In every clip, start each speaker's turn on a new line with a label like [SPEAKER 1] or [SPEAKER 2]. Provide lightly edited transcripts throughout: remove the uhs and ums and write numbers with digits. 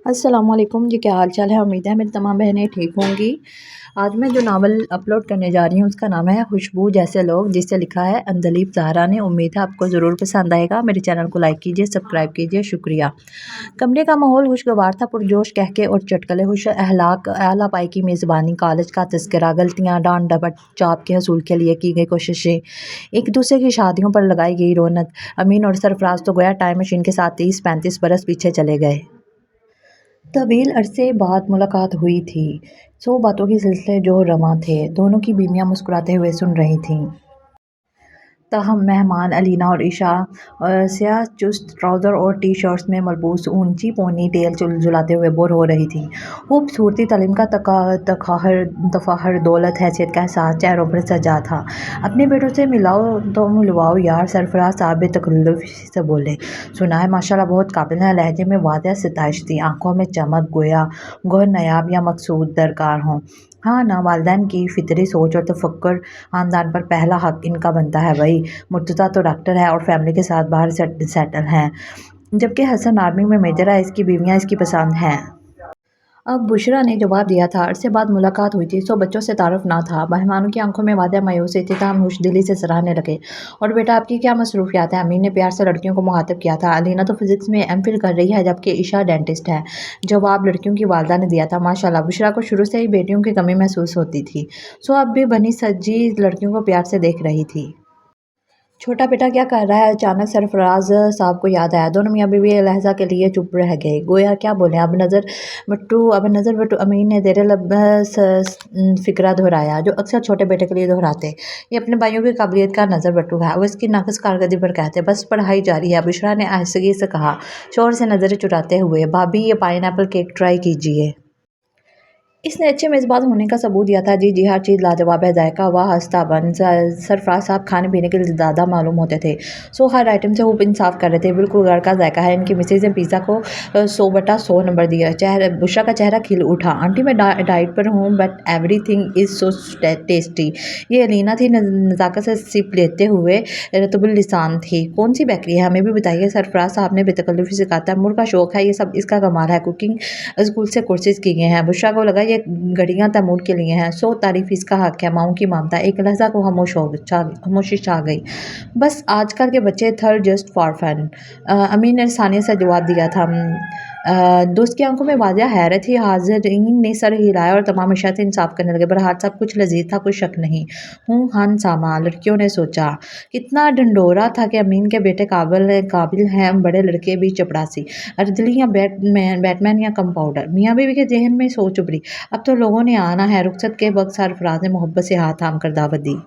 [SPEAKER 1] अस्सलामुअलैकुम जी, क्या हाल चाल है। उम्मीद है मेरी तमाम बहनें ठीक होंगी। आज मैं जो नावल अपलोड करने जा रही हूँ उसका नाम है खुशबू जैसे लोग, जिसे लिखा है अंदलीब ज़हरा ने। उम्मीद है आपको ज़रूर पसंद आएगा। मेरे चैनल को लाइक कीजिए, सब्सक्राइब कीजिए, शुक्रिया। कमरे का माहौल खुशगवार था, पुरजोश कहके और चटकले, खुश अहलाक, आला पाई की मेज़बानी, कॉलेज का तस्करा, गलतियाँ, डांट डपट, चाप के हसूल के लिए की गई कोशिशें, एक दूसरे की शादियों पर लगाई गई रौनक। अमीन और सरफराज तो गोया टाइम मशीन के साथ 30-35 बरस पीछे चले गए। तवील अरसे बाद मुलाकात हुई थी। 100 बातों के सिलसिले जो रवां थे। दोनों की बीवियां मुस्कुराते हुए सुन रही थीं। ताहम मेहमान अलीना और ईशा स्याह चुस्त ट्राउज़र और टी शर्ट्स में मलबूस ऊंची पोनी टेल झुलाते हुए बोर हो रही थी। खूबसूरती, तालीम का तफाहर, दौलत, हैसियत का एहसास चेहरों पर सजा था। अपने बेटों से मिलाओ तो मिलवाओ यार, सरफराज साहब बेतकल्लुफ़ी से बोले। सुना है माशाल्लाह बहुत काबिल है। लहजे में वादिया सिताइश थी, आंखों में चमक, गोया गौर नायाब या मकसूद दरकार हों। हाँ ना, वालिदैन की फितरी सोच और तफक्कुर, ख़ानदान पर पहला हक इनका बनता है भाई। मुर्तज़ा तो डॉक्टर है और फैमिली के साथ बाहर सेटल हैं, जबकि हसन आर्मी में मेजर है। इसकी बीवियां इसकी पसंद हैं। अब बुशरा ने जवाब दिया था। अरसे बाद मुलाकात हुई थी, सो बच्चों से तारुफ ना था। मेहमानों की आंखों में वादा मायूसी थी, ताहम खुशदिली से सराहने लगे। और बेटा आपकी क्या मसरूफियात है। अमीन ने प्यार से लड़कियों को मुखातिब किया था। अलीना तो फिजिक्स में एमफिल कर रही है, जबकि ईशा डेंटिस्ट है। जवाब लड़कियों की वालदा ने दिया था। माशाल्लाह, बुशरा को शुरू से ही बेटियों की कमी महसूस होती थी, सो अब भी बनी सजी लड़कियों को प्यार से देख रही थी। छोटा बेटा क्या कर रहा है। अचानक सरफराज साहब को याद आया। दोनों मियाँ बीवी लहजा के लिए चुप रह गए, गोया क्या बोले। अब नज़र बट्टू अमीन ने देरे लब फिक्रा दोहराया जो अक्सर छोटे बेटे के लिए दोहराते। ये अपने भाइयों की काबिलियत का नज़र बट्टू है, वो इसकी नाकस कारकर्दगी पर कहते। बस पढ़ाई जारी है, बुशरा ने आहिस्तगी से कहा, शोर से नज़रें चुराते हुए। भाभी, ये पाइनएप्पल केक ट्राई कीजिए। इसने अच्छे मेज़बान होने का सबूत दिया था। जी जी, हर चीज़ लाजवाब है। जायका वाह, हस्ता बन। सरफराज साहब खाने पीने के लिए ज़्यादा मालूम होते थे, सो हर आइटम से खूब इंसाफ कर रहे थे। बिल्कुल घर का जायका है। इनकी मिसेज ने पिज़्ज़ा को 100/100 नंबर दिया। बुशरा का चेहरा खिल उठा। आंटी मैं डाइट पर हूँ, but everything is so tasty. ये अलीना थी, नज़ाकत से सिप लेते हुए रतबुल लिसान थी। कौन सी बेकरी है, हमें भी बताइए। सरफराज साहब ने बेतकल्लुफ़ी से कहा, तैमूर का शौक है, ये सब इसका कमाल है। कुकिंग स्कूल से कोर्सेज की गए हैं। बुशरा को लगा ये घड़ियां तैमूर के लिए हैं, सो तारीफ इसका हक है। माओ की ममता। एक लहजा को खामोशी छा गई। बस आजकल के बच्चे थर्ड जस्ट फॉर फन। अमीन ने सानिया से जवाब दिया था। दोस्त की आंखों में वाजिया हैरत थी। हाजिरीन ने सर हिलाया और तमाम अशिया से इंसाफ करने लगे। बहरहाल सब कुछ लजीज था, कुछ शक नहीं। हूँ खान सामा, लड़कियों ने सोचा। कितना ढंढोरा था कि अमीन के बेटे काबिल हैं, बड़े लड़के भी चपड़ासी, अर्दली या बैटमैन या कंपाउंडर। मियाँ बीवी के जहन में सोच उभरी, अब तो लोगों ने आना है। रुखसत के वक्त सरफराज ने मोहब्बत से हाथ थाम कर दावत दी।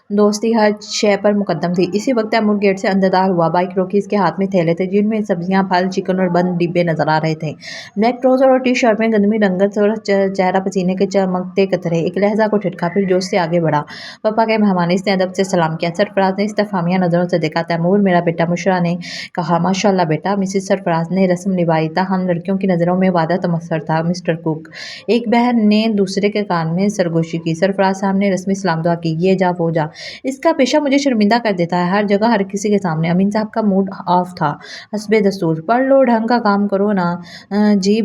[SPEAKER 1] दोस्ती हर शय पर मुकद्दम थी। इसी वक्त तैमूर गेट से अंदरदार हुआ। बाइक रोकी, इसके हाथ में थैले थे, जिनमें सब्जियां, फल, चिकन और बंद डिब्बे नजर आ रहे थे। ब्लैक ट्राउजर और टी शर्ट में गंदमी रंगत और चेहरा पसीने के चमकते कतरे। एक लहजा को ठिठका, फिर जोश से आगे बढ़ा। पापा के मेहमान, इसने अदब से सलाम किया। सरफराज ने इस्तफामिया नजरों से देखा। तैमूर मेरा बेटा, मुशरा ने कहा। माशाल्लाह बेटा, मिसिस सरफराज ने रस्म निभाई। हम लड़कियों की नज़रों में वादा तमस्सर था। मिस्टर कुक, एक बहन ने दूसरे के कान में सरगोशी की। सरफराज साहब ने रस्मी सलाम दुआ की। ये जा वो जा, इसका पेशा मुझे शर्मिंदा कर देता है, हर जगह हर किसी के सामने। अमीन साहब का मूड ऑफ था। हस्बे दस्तूर, पढ़ लो, ढंग का काम करो ना। जी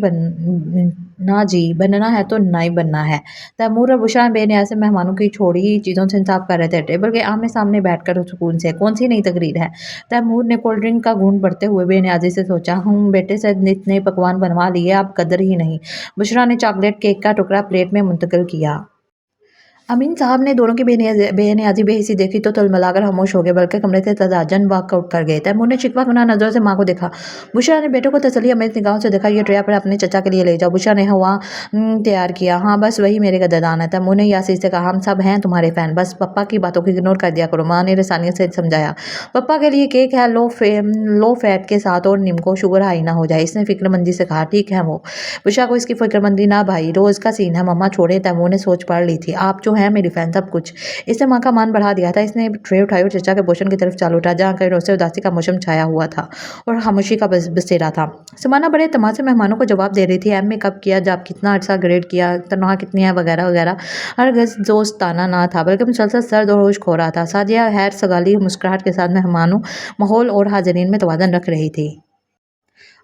[SPEAKER 1] बनना है तो नाई बनना है। तैमूर और बुशरा बेनियाज से मेहमानों की छोड़ी चीज़ों से इंसाफ कर रहे थे, टेबल के आमने सामने बैठकर सुकून से। कौन सी नई तकरीर है। तैमूर ने कोल्ड ड्रिंक का घूंट भरते हुए बेनियाजी से सोचा। हम बेटे से इतने पकवान बनवा लिए, अब कदर ही नहीं। बुशरा ने चॉकलेट केक का टुकड़ा प्लेट में मुंतकिल किया। अमीन साहब ने दोनों की बेनियाजी बेहिसी देखी तो तलमलाकर खामोश हो गए, बल्कि कमरे से तजाजन वॉकआउट कर गए। तैमूर ने शिकवा कुना नजरों से माँ को देखा। बुशरा ने बेटे को तसल्ली अमेज़ निगाहों से देखा। ये ट्रे पर अपने चचा के लिए ले जाओ। बुशरा ने हवा तैयार किया। हाँ बस वही मेरे कदरदान है। तैमूर ने यासीर से कहा, हम सब हैं तुम्हारे फ़ैन, बस पप्पा की बातों को इग्नोर कर दिया करो। माँ ने रसानियत से समझाया। पप्पा के लिए केक है, लो फैट के साथ, और निम्को शुगर हाई ना हो जाए। इसने फिक्रमंदी से कहा। ठीक है वो। बुशरा को इसकी फिक्रमंदी ना भाई, रोज़ का सीन है। मम्मा छोड़े। तैमूर ने सोच पढ़ ली थी। आप जो है मेरी फ़ैन, सब कुछ। इसने माँ का मान बढ़ा दिया था। इसने ट्रे उठाई और चचा के पोषण की तरफ चाल उठा, जहाँ कई रोज से उदासी का मौसम छाया हुआ था और खामोशी का बसेरा था। समाना बड़े तमाशे मेहमानों को जवाब दे रही थी। एम में कब किया, जब कितना अर्सा ग्रेड किया, तनख्वाह कितनी है, वगैरह वगैरह। हर गज दोस्ताना ना था, बल्कि मुसलसल सर्द और होश खो रहा था। सादिया हैर सगाली मुस्कुराहट के साथ मेहमानों, माहौल और हाजरीन में तवाज़ुन रख रही थी।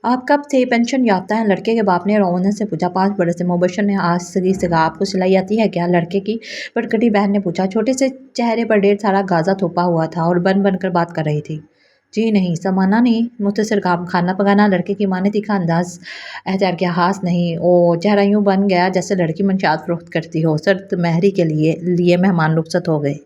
[SPEAKER 1] आप कब से पेंशन याफ्ता हैं? लड़के के बाप ने रौनक से पूछा। 5 बरस से। मुबशर ने आसगी से कहा। आपको सिलाई आती है क्या? लड़के की बड़कटी बहन ने पूछा। छोटे से चेहरे पर ढेर सारा गाजा थोपा हुआ था और बन बन कर बात कर रही थी। जी नहीं, समाना नहीं, मुख्तसर काम, खाना पकाना। लड़के की माँ ने तीखा अंदाज एहतियार किया। हास नहीं, ओ चेहरा यूं बन गया जैसे लड़की मंशात फरोख्त करती हो। शर्त महरी के लिए मेहमान रुखसत हो गए।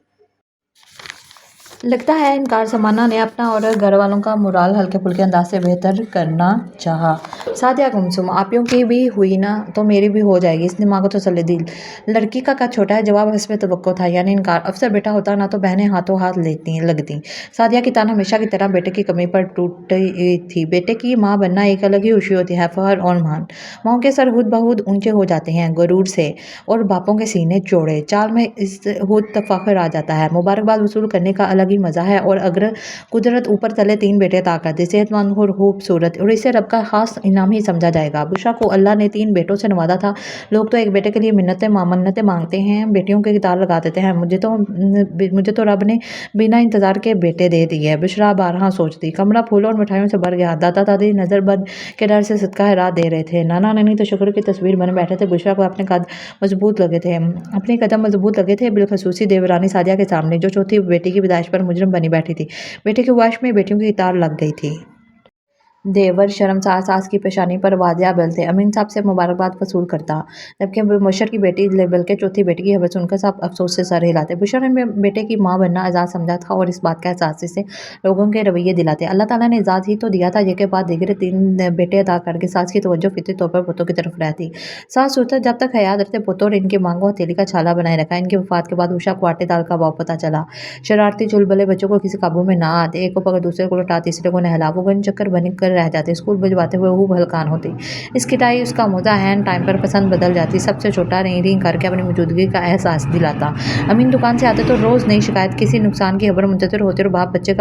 [SPEAKER 1] लगता है इनकार समाना ने अपना और घर वालों का मुराल हल्के फुल्के अंदाज से बेहतर करना चाहा। सादिया गुमसुम, आपियों की भी हुई ना तो मेरी भी हो जाएगी। इसने माँ को तसल्ली दी। लड़की का कद छोटा है, जवाब हस्बे तवक्को था, यानी इनकार। अफसर बेटा होता ना तो बहनें हाथों हाथ लगती। सादिया की तान हमेशा की तरह बेटे की कमी पर टूटी थी। बेटे की माँ बनना एक अलग ही खुशी होती है, फहर और मान। माओं के सर हुद बहुद ऊंचे हो जाते हैं गुरूर से और बापों के सीने चौड़े। चाल में इस हुद तफाखर आ जाता है। मुबारकबाद वसूल करने का अलग ही मज़ा है। और अगर कुदरत ऊपर तले 3 बेटे ताकत सेहतमंद और खूबसूरत और इसे रब का खास इनाम ही समझा जाएगा। बुशरा को अल्लाह ने 3 बेटों से नवाजा था। लोग तो एक बेटे के लिए मन्नतें मांगते हैं, बेटियों के तार लगा देते हैं। मुझे तो रब ने बिना इंतजार के बेटे दे दिए। बुशरा बारहा सोचती। कमरा फूलों और मिठाइयों से भर गया। दादा दादी नजर बद के डर से सदका रात दे रहे थे। नाना नानी तो शुक्र की तस्वीर बने बैठे थे। बुशरा को अपने कदम मजबूत लगे थे, बिलखसूसी देवरानी सादिया के सामने, जो चौथी बेटी की विदाइश पर मुजरिम बनी बैठी थी। बेटे की ख्वाहिश में बेटियों की तार लग गई थी। देवर शर्मसार सास की पेशानी पर वादिया बलते। अमीन साहब से मुबारकबाद वसूल करता, जबकि मुबशर की बेटी बल्कि चौथी बेटी की खबर सुनकर सब अफसोस से सर हिलाते। बुशरा ने बेटे की माँ बनना एजाज समझा था और इस बात का एहसास से लोगों के रवैये दिलाते। अल्लाह ताला ने एजाज ही तो दिया था, जिसके बाद दीगर 3 बेटे अदा करके सास की तवज्जो फितरी तौर पर पुतों की तरफ रहती। सास सूरत जब तक हयात रखते पुतों और इनकी मांगों हथेली का छाला बनाए रखा। इनकी वफात के बाद उषा को आटे दाल का भाव पता चला। शरारती चुलबुले बच्चों को किसी काबू में ना आते, एक को पकड़ दूसरे को लौटा तीसरे को नहला, वो गन चक्कर बन कर रह जाते। स्कूल भिजवाते हुए वो हलकान होती। इसकी टाई उसका मोजा हैंड टाइम पर पसंद बदल जाती। सबसे छोटा रीं करके अपनी मौजूदगी का एहसास दिलाता। अमीन दुकान से आते तो रोज़ नई शिकायत, किसी नुकसान की खबर मुंतज़िर होते और बाप बच्चे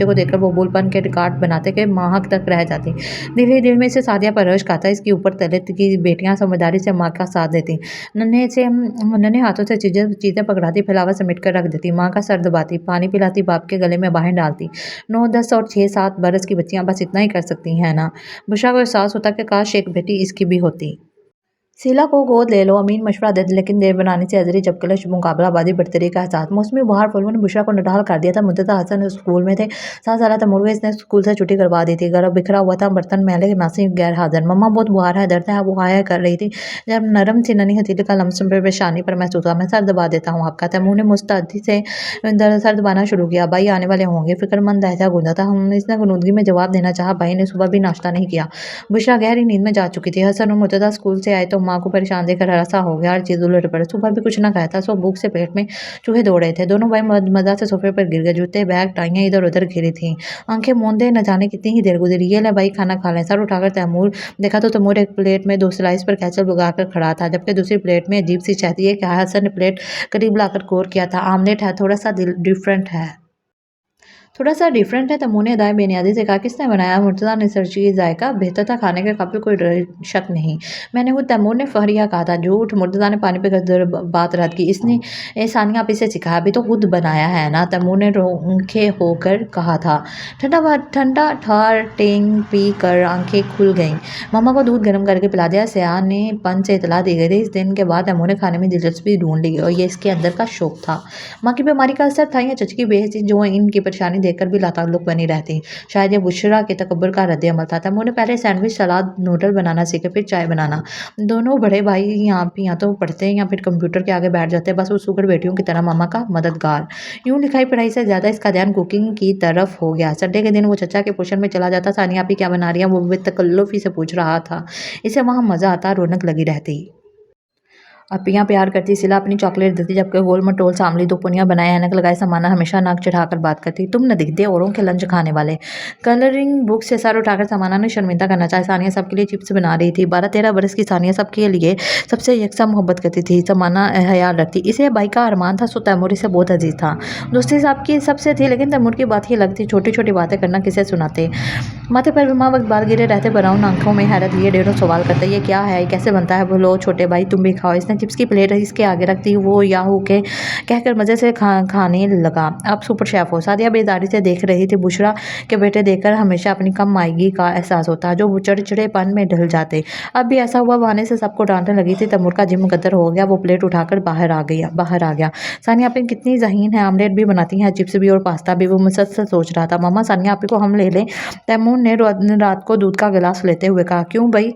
[SPEAKER 1] को देखकर वो बोलपन के रिकॉर्ड बनाते कि माहक तक रह जाती। दिल ही दिल में से सादिया पर रश्क आता। इसकी ऊपर तले की बेटियां समझदारी से माँ का साथ देती। नन्हे हाथों से चीज़ें पकड़ाती, फैलावा समेट कर रख देती। माँ का सर दबाती, पानी पिलाती, बाप के गले में बाहें डालती। 9, 10 और 6, 7 बरस की बच्चियां बस इतना ही कर सकती हैं ना। बुशरा को एहसास होता कि काश एक बेटी इसकी भी होती। शीला को गोद ले लो, अमीन मशवरा देते, लेकिन देर बनाने से अजरी चपकले मुकाबलाबाजी बढ़तरी का एहसास। मौसमी बुहार फलवों ने बुशरा को निढाल कर दिया था। मुद्दता हसन स्कूल में थे। 7 साल तैमूर इसने स्कूल से छुट्टी करवा दी थी। घर बिखरा हुआ था, बर्तन मैले के मासी गैर हाजिर। मम्मा बहुत बुहार है, दर्द है, वो हाया कर रही थी। जब नरम सी ननी हथेली का लम्स पेशानी पर महसूस हुआ। मैं सर दबा देता हूँ आपका। तैमूर ने मुस्तैदी से सर दबाना शुरू किया। भाई आने वाले होंगे, फिक्रमंद लहजा गूंजा था। इसने गुनूदगी में जवाब देना चाहा। भाई ने सुबह भी नाश्ता नहीं किया। बुशरा गहरी नींद में जा चुकी थी। हसन और मुर्तज़ा स्कूल से आए तो माँ को परेशान देखकर हरासा हो गया। हर चीज़ उलट पड़े। सुबह भी कुछ ना खाया था, सो भूख से पेट में चूहे दौड़ रहे थे। दोनों भाई मजा से सोफे पर गिर गए। जूते, बैग, टाइयां इधर उधर घिरी थी। आंखें मूंदे न जाने कितनी ही देर गुजरी। ये ले भाई खाना खा लें। सर उठाकर तैमूर देखा तो तैमूर एक प्लेट में 2 स्लाइस पर केचप लगाकर खड़ा था, जबकि दूसरी प्लेट में अजीब सी चाहती है कि हसन ने प्लेट करीब लाकर गौर किया था। आमलेट है, थोड़ा सा डिफरेंट है। तमू ने अदाए बेनियादी से कहा। किसने बनाया? मुर्तज़ा ने सर्ची जायका बेहतर था, खाने के काबिल कोई शक नहीं। मैंने वो तैमूर ने फहरिया कहा था। झूठ। मुर्तज़ा ने पानी पे बात रद्द की। इसने सानिया आप इसे सिखाया, अभी तो खुद बनाया है ना। तैमूर ने रोंखे होकर कहा था। ठंडा ठार टेंग पी कर आंखें खुल गईं। मम्मा को दूध गर्म करके पिला दिया। सयाह ने पन से इतला दी गई थी। इस दिन के बाद तैमूर ने खाने में दिलचस्पी ढूंढ ली और ये इसके अंदर का शौक था। माँ की बीमारी का असर था या चच की बेहसी, जो इनकी परेशानी देखकर भी लाताल्लुक बनी रहती। शायद ये बुशरा के तकब्बुर का रद्द-ए-अमल था। तैमूर ने पहले सैंडविच, सलाद, नूडल बनाना सीखे, फिर चाय बनाना। दोनों बड़े भाई या तो पढ़ते या फिर कंप्यूटर के आगे बैठ जाते, बस वो सुगर बेटियों की तरह मामा का मददगार। यूं लिखाई पढ़ाई से ज़्यादा इसका ध्यान कुकिंग की तरफ हो गया। संडे के दिन वो चचा के पोषण में चला जाता। सानिया आपी क्या बना रही है, वो बेतकल्लुफ़ी से पूछ रहा था। इसे वहाँ मज़ा आता, रौनक लगी रहती। अपियाँ प्यार करती। सिला अपनी चॉकलेट देती, जबकि गोल मटोल सामली 2 पुनियाँ बनाए ऐनक लगाए समाना हमेशा नाक चढ़ाकर बात करती। तुम न दिखते औरों के लंच खाने वाले। कलरिंग बुक से सर उठाकर समाना ने शर्मिंदा करना चाहा। सानिया सबके लिए चिप्स बना रही थी। 12-13 बरस की सानिया सबके लिए सबसे यकसा मोहब्बत करती थी। समाना ख्याल रखती। इसे भाई का अरमान था, सो तैमूर इसे बहुत अजीज था। दोस्ती सबकी सबसे थी, लेकिन तैमूर की बात ही अलग थी। छोटी छोटी बातें करना किसे सुनाते। माथे पर भी माँ वक्त बाल गिरे रहते। ब्राउन आंखों में हैरत लिए ढेरों सवाल करते। ये क्या है, कैसे बनता है? बोलो छोटे भाई, तुम भी खाओ। इसने उसने चिप्स की प्लेट इसके आगे रख दी। वो याहू के कहकर मज़े से खाने लगा। अब सुपर शेफ़ हो। सादिया बेदारी से देख रही थी। बुशरा के बेटे देखकर हमेशा अपनी कम मायगी का एहसास होता, जो चिड़चिड़ेपन में ढल जाते। अब भी ऐसा हुआ। बहाने से सबको डांटने लगी थी। तैमूर का जिम मुकद्दर हो गया। वो प्लेट उठाकर बाहर आ गया। सानिया आपी कितनी ज़हीन है, ऑमलेट भी बनाती हैं, चिप्स भी और पास्ता भी। वो मुझसे सोच रहा था। मम्मा सानिया आपी को हम ले लें? तैमूर ने रात को दूध का गिलास लेते हुए कहा। क्यों भाई?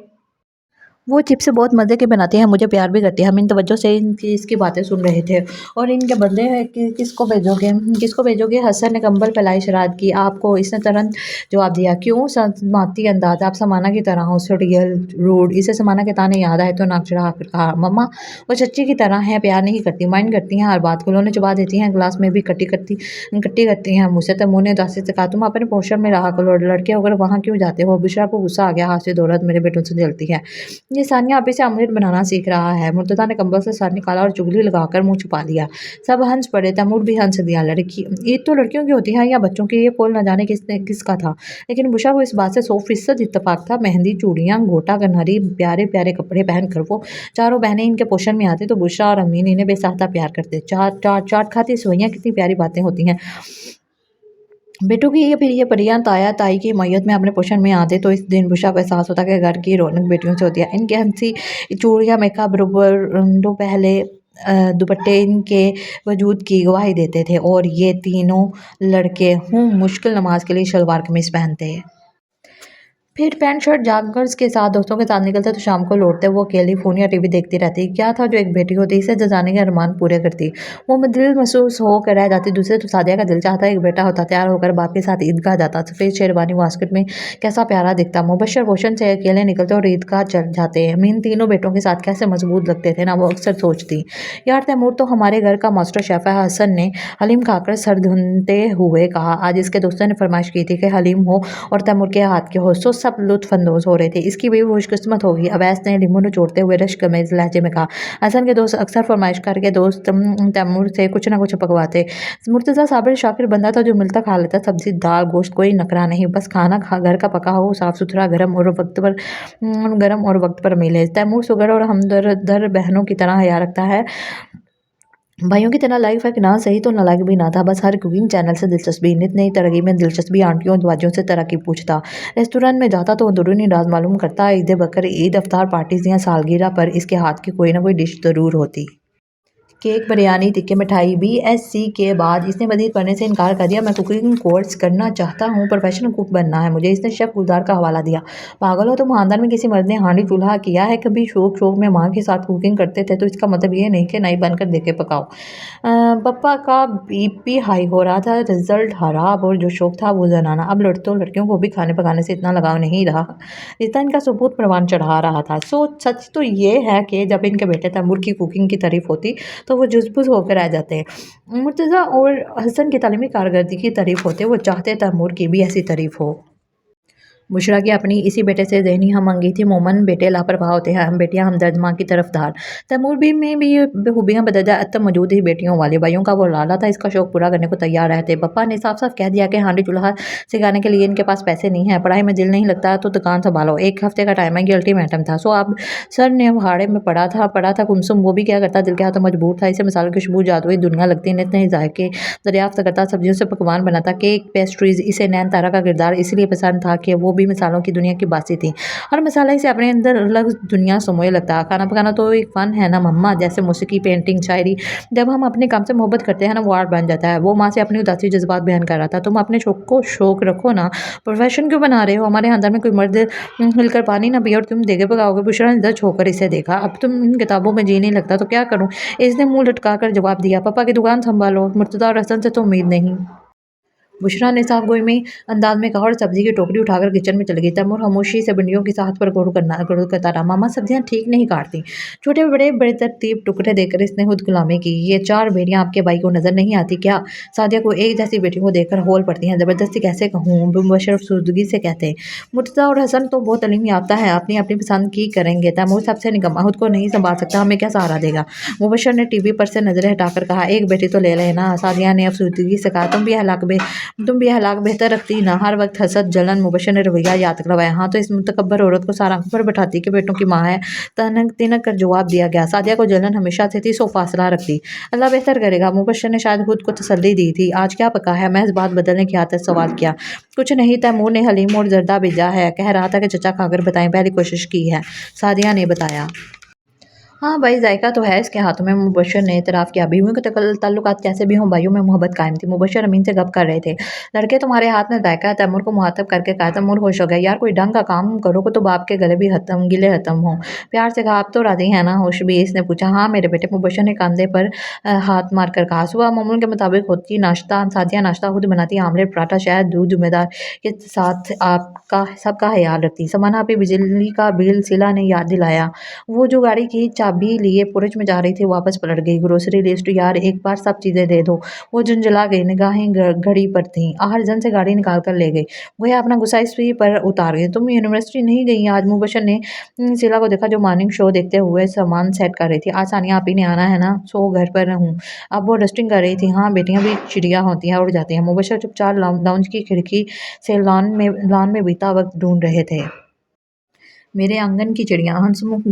[SPEAKER 1] वो चिप्स बहुत मज़े के बनाती हैं, मुझे प्यार भी करती है। हम इन तवज्जो से इसकी बातें सुन रहे थे। और इनके बदले है कि किसको भेजोगे? हसन ने कंबल फैलाई शरारत की। आपको, इसने तुरंत जवाब दिया। क्यों? शर्माती अंदाज। आप समाना की तरह हो, सड़ियल रूड। इसे समाना के ताने याद आए तो नाक चढ़ा कर कहा। मम्मा वो चच्ची की तरह है, प्यार नहीं करती, माइंड करती हैं हर बात को। उन्होंने चबा देती हैं, गिलास में भी कट्टी करती हैं मुझसे। तैमूर ने उदासी से कहा। तुम अपने पोर्शन में रहा करो, लड़के होकर वहाँ क्यों जाते हो? बुशरा को गुस्सा आ गया। हाथ से दौलत मेरे बेटों से जलती है। ये सानिया अभी से ऑमलेट बनाना सीख रहा है। मुर्तज़ा ने कंबल से सर निकाला और चुगली लगाकर मुंह छुपा लिया। सब हंस पड़े। तैमूर भी हंस दिया। लड़की ईद तो लड़कियों की होती है या बच्चों की? ये पोल न जाने किसका था, लेकिन बुशरा को इस बात से 100% इत्तेफाक था। मेहंदी, चूड़ियाँ, गोटा कन्हरी, प्यारे प्यारे कपड़े पहनकर वो चारों बहनें इनके पोषण में आती तो बुशरा और अमीन इन्हें बेसाहता प्यार करते। चाट खाती सवैयाँ कितनी प्यारी बातें होती हैं। बेटों की ये परियां ताया ताई की मैयत में अपने पोषण में आते तो इस दिन बुशरा को एहसास होता कि घर की रौनक बेटियों से होती है। इनके हंसी, चूड़ियाँ, मेकअप, दो पहले दुपट्टे इनके वजूद की गवाही देते थे। और ये तीनों लड़के मुश्किल नमाज के लिए शलवार कमीज पहनते। फिर पैंट शर्ट जॉगर्स के साथ दोस्तों के साथ निकलते तो शाम को लौटते। वो अकेली फ़ोन या टीवी देखती रहती। क्या था जो एक बेटी होती इसे जजाने के अरमान पूरे करती। वो दिल महसूस होकर रह जाती। दूसरे तो सादिया का दिल चाहता एक बेटा होता, तैयार होकर बाप के साथ ईदगाह जाता। सफ़ेद शेरवानी वास्कट में कैसा प्यारा दिखता। मुबशर रोशन से अकेले निकलते और ईदगाह चल जाते। मीन तीनों बेटों के साथ कैसे मजबूत लगते थे ना। वो अक्सर सोचती, यार तैमूर तो हमारे घर का मास्टर शेफ़ है। हसन ने हलीम खाकर सर धुनते हुए कहा। आज इसके दोस्तों ने फरमाइश की थी कि हलीम हो और तैमूर के हाथ के हो। सो सब लुत्फानंदोज हो रहे थे। इसकी भी खुशकिस्मत होगी। अवैस ने लीमू निचोड़ते हुए रश कमेज लहजे में कहा। हसन के दोस्त अक्सर फरमाइश करके दोस्त तैमूर से कुछ ना कुछ पकवाते। मुर्तज़ा साबिर शाकिर बंदा था, जो मिलता खा लेता। सब्जी, दाल, गोश्त, कोई नखरा नहीं। बस खाना घर का पका हो, साफ़ सुथरा, गरम और वक्त पर मिले। तैमूर सुगर और हमदर्द बहनों की तरह हया रखता है। भाइयों की तरह लाइफ है कि ना सही तो नालायक भी ना था। बस हर कुकिंग चैनल से दिलचस्पी, नित नई तरक्की में दिलचस्पी, आंटियों और दवाजियों से तरक्की पूछता। रेस्टोरेंट में जाता तो अंदरूनी राज मालूम करता। ईद बकर, ईद अफ्तार पार्टीज या सालगिरह पर इसके हाथ की कोई ना कोई डिश ज़रूर होती। केक, बिरयानी, टिक्के, मिठाई। BSc के बाद इसने मज़ीद पढ़ने से इनकार कर दिया। मैं कुकिंग कोर्स करना चाहता हूँ, प्रोफेशनल कुक बनना है मुझे। इसने शेफ़ गुलजार का हवाला दिया। पागल हो तुम? खानदान में किसी मर्द ने हांडी चूल्हा किया है कभी? शौक में माँ के साथ कुकिंग करते थे तो इसका मतलब ये नहीं कि नई बनकर देखे पकाओ। पप्पा का BP हाई हो रहा था, रिजल्ट खराब, और जो शौक था वो जनाना। अब लड़कियों को भी खाने पकाने से इतना लगाव नहीं रहा जितना इनका सबूत प्रमाण चढ़ा रहा था। सच तो ये है कि जब इनके बेटे तैमूर की कुकिंग की तारीफ होती तो वो जुज़बुज़ होकर रह जाते हैं। मुर्तज़ा और हसन की तालीमी कारकर्दगी की तारीफ होते। वो चाहते तैमूर की भी ऐसी तारीफ हो। बुशरा की अपनी इसी बेटे से ज़हनी हमंगी थी। मोमन बेटे लापरवाह होते हैं, हम बेटियां हमदर्द, माँ की तरफदार। तैमूर भी में भी ये खूबियाँ बदजा अतम मौजूद ही बेटियों वाले। भाइयों का वो लाला था, इसका शौक पूरा करने को तैयार रहते। पप्पा ने साफ साफ कह दिया कि हांडी चूल्हा सिखाने के लिए इनके पास पैसे नहीं है। पढ़ाई में दिल नहीं लगता तो दुकान संभालो, 1 हफ्ते का टाइम है। ये अल्टीमेटम था। सो अब सर ने भाड़े में पड़ा था कुमसुम। वो भी क्या करता, दिल के हाथों मजबूर था। इसे मसालों की खुशबू जादुई दुनिया लगती। नित नए जायके दरियाफ्त करता, सब्जियों से पकवान बनाता, केक, पेस्ट्रीज। इसे नैन तारा का किरदार इसलिए पसंद था कि वो भी मिसालों की दुनिया की बासी थी। हर मसाला इसे अपने अंदर अलग दुनिया समोए लगता। खाना पकाना तो एक फ़न है ना मम्मा, जैसे मौसीकी, पेंटिंग, शायरी। जब हम अपने काम से मोहब्बत करते हैं ना, वो आर्ट बन जाता है। वो माँ से अपनी उदासी जज्बात बयान कर रहा था। तुम अपने शौक को शौक रखो ना, प्रोफेशन क्यों बना रहे हो? हमारे खानदान में कोई मर्द हिलकर पानी ना पिए और तुम देगे पकाओगे। बुशरा ने दर्ज होकर इसे देखा। अब तुम इन किताबों में जी नहीं लगता तो क्या करूँ? इसने मुंह लटका कर जवाब दिया। पापा की दुकान संभालो, मुर्तज़ा और हसन से तो उम्मीद नहीं। बुशरा ने साफ गोई में अंदाज में कहा और सब्जी की टोकरी उठाकर किचन में चली गई। तैमूर खामोशी से भिंडियों की साथ पर गौर करता रहा। मामा सब्जियां ठीक नहीं काटती। छोटे बड़े तरतीब टुकड़े देकर इसने खुद गुलामी की। ये 4 बेटियां आपके भाई को नजर नहीं आती क्या? सादिया को एक जैसी बेटियों को देखकर होल पड़ती हैं। जबरदस्ती कैसे कहूँ, मुबशर अफसुर्दगी से कहते। मुर्तज़ा और हसन तो बहुत तालीम याफ्ता है, अपनी अपनी पसंद की करेंगे। तैमूर सबसे निकम्मा, खुद को नहीं संभाल सकता, हमें क्या सहारा देगा? मुबशर ने टीवी पर से नजरें हटाकर कहा। एक बेटी तो ले लेना। सादिया ने अफसुर्दगी से कहा। तुम भी हलाक तुम भी हलाक बेहतर रखती ना, हर वक्त हसद जलन। मुबशर ने रवैया याद करवाया। हाँ तो इस मुतकब्बर औरत को सारा आंखों पर बैठाती कि बेटों की माँ है। तनक तिनक कर जवाब दिया गया। सादिया को जलन हमेशा से थी, सो फासला रखती। अल्लाह बेहतर करेगा। मुबशर ने शायद खुद को तसल्ली दी थी। आज क्या पका है? महज बात बदलने की आदत सवाल किया। कुछ नहीं, तैमूर ने हलीम और जर्दा भेजा है, कह रहा था कि चचा खाकर बताएं। पहली कोशिश की है, सादिया ने बताया। हाँ भाई, जायका तो है इसके हाथों में। मुबशर ने इतराफ़ किया। बीवियों के ताल्लुकात कैसे भी हों, भाइयों में मोहब्बत कायम थी। मुबशर अमीन से गप कर रहे थे। लड़के तुम्हारे हाथ में जायका है। तैमूर को मुहातब करके कहा। तैमूर खुश हो गया। यार कोई ढंग का काम करो तो बाप के गले भी गिले खत्म हों। प्यार से कहा। आप तो राजी हैं ना? खुशबीस ने पूछा। हाँ मेरे बेटे। मुबशर ने कंधे पर हाथ मार कर कहा। सुबह मामूल के मुताबिक होती नाश्ता। सादिया नाश्ता खुद बनाती। आमलेट, पराठा, शहद, दूध। जिम्मेदार के साथ आपका सबका ख्याल रखती। समाना आपी बिजली का बिल सिला ने याद दिलाया। वो जो गाड़ी की चाबी लिए पुरज में जा रही थी, वापस पलट गई। ग्रोसरी लिस्ट, यार एक बार सब चीज़ें दे दो। वो झुंझला गई, निगाहें घड़ी पर थीं। आहर जन से गाड़ी निकाल कर ले गई। गोया अपना गुस्सा इसी पर उतार गई। तुम यूनिवर्सिटी नहीं गई आज? मुबशर ने शीला को देखा जो मॉर्निंग शो देखते हुए सामान सेट कर रही थी। आज सानिया आप ही ने आना है ना, सो घर पर हूँ। अब वो डस्टिंग कर रही थी। हाँ बेटियां भी चिड़िया होती हैं, उड़ जाती हैं। मुबशर चुपचाप लाउंज की खिड़की से लॉन में बीता वक्त ढूंढ रहे थे। मेरे आंगन की चिड़िया, हंसमुख